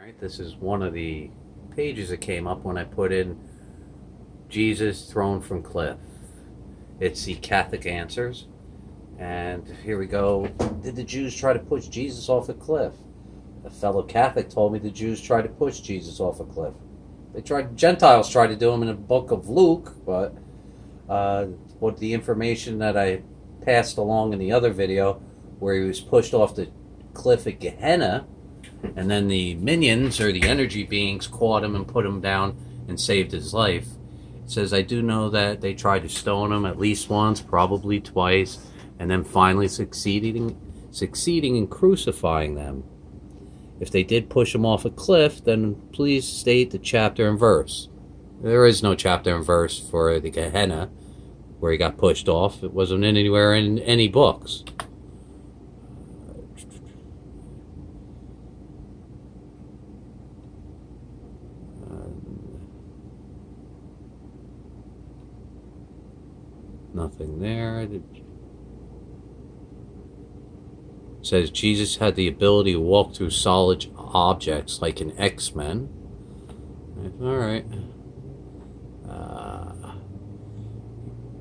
All right, this is one of the pages that came up when I put in Jesus thrown from cliff. It's the Catholic Answers. And here we go. Did the Jews try to push Jesus off a cliff? A fellow Catholic told me the Jews tried to push Jesus off a cliff. Gentiles tried to do him in the book of Luke, but what the information that I passed along in the other video, where he was pushed off the cliff at Gehenna, and then the minions, or the energy beings, caught him and put him down and saved his life. It says, I do know that they tried to stone him at least once, probably twice, and then finally succeeding in crucifying them. If they did push him off a cliff, then please state the chapter and verse. There is no chapter and verse for the Gehenna, where he got pushed off. It wasn't anywhere in any books. Nothing there. It says Jesus had the ability to walk through solid objects like an X-Men. All right.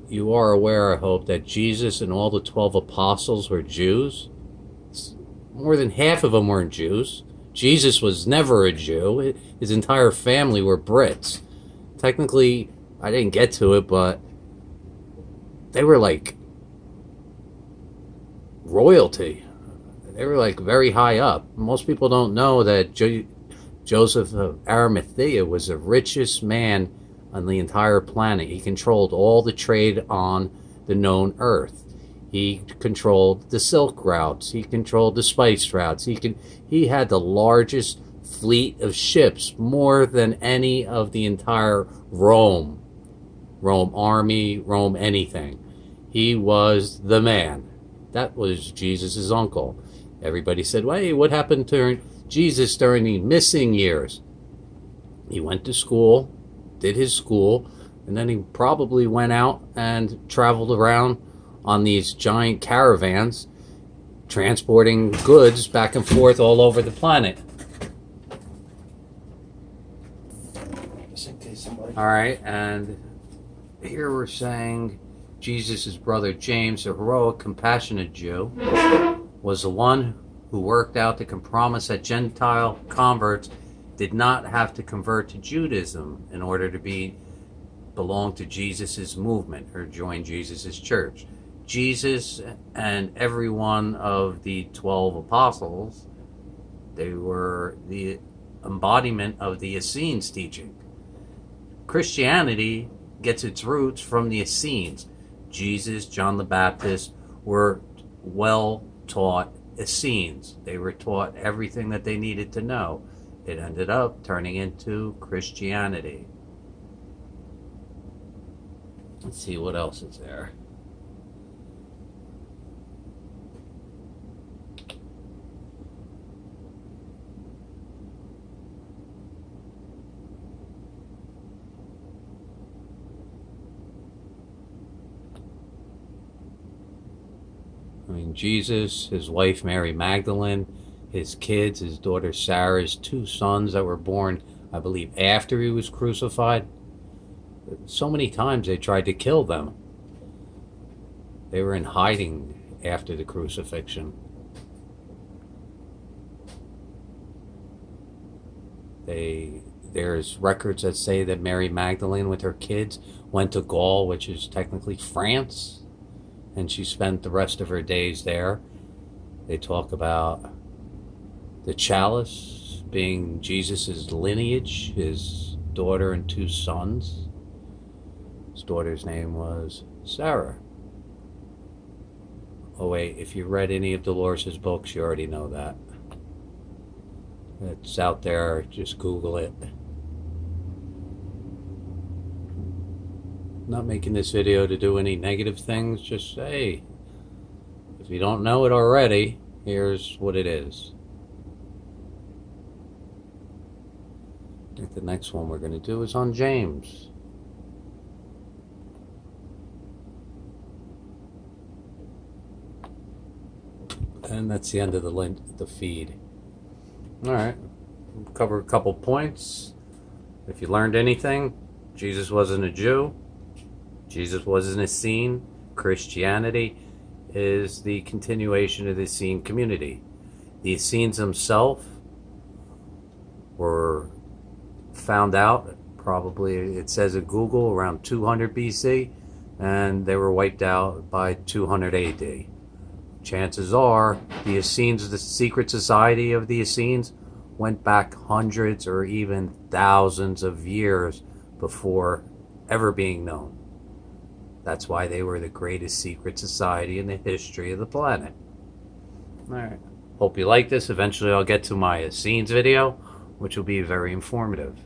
You are aware, I hope, that Jesus and all the 12 apostles were Jews. More than half of them weren't Jews. Jesus was never a Jew. His entire family were Brits. Technically, I didn't get to it, but they were like royalty. They were like very high up. Most people don't know that Joseph of Arimathea was the richest man on the entire planet. He controlled all the trade on the known earth. He controlled the silk routes. He controlled the spice routes. He had the largest fleet of ships, more than any of the entire Rome army, Rome anything. He was the man. That was Jesus' uncle. Everybody said, well, hey, what happened to Jesus during the missing years? He went to school, did his school, and then he probably went out and traveled around on these giant caravans, transporting goods back and forth all over the planet. All right, and here we're saying Jesus' brother James, a heroic, compassionate Jew, was the one who worked out the compromise that Gentile converts did not have to convert to Judaism in order to belong to Jesus' movement or join Jesus' church. Jesus and every one of the 12 apostles, they were the embodiment of the Essenes teaching. Christianity gets its roots from the Essenes. Jesus, John the Baptist were well-taught Essenes. They were taught everything that they needed to know. It ended up turning into Christianity. Let's see what else is there. I mean, Jesus, his wife Mary Magdalene, his kids, his daughter Sarah, his 2 sons that were born, I believe, after he was crucified. So many times they tried to kill them. They were in hiding after the crucifixion. There's records that say that Mary Magdalene with her kids went to Gaul, which is technically France, and she spent the rest of her days there. They talk about the chalice being Jesus' lineage, his daughter and 2 sons. His daughter's name was Sarah. Oh wait, if you read any of Dolores' books, you already know that. It's out there, just Google it. Not making this video to do any negative things, just say, if you don't know it already, here's what it is. I think the next one we're going to do is on James. And that's the end of the feed. All right. cover a couple points. If you learned anything, Jesus wasn't a Jew. Jesus wasn't a Essene. Christianity is the continuation of the Essene community. The Essenes themselves were found out, probably it says at Google, around 200 BC, and they were wiped out by 200 AD. Chances are the Essenes, the secret society of the Essenes, went back hundreds or even thousands of years before ever being known. That's why they were the greatest secret society in the history of the planet. Alright. Hope you like this. Eventually I'll get to my Essenes video, which will be very informative.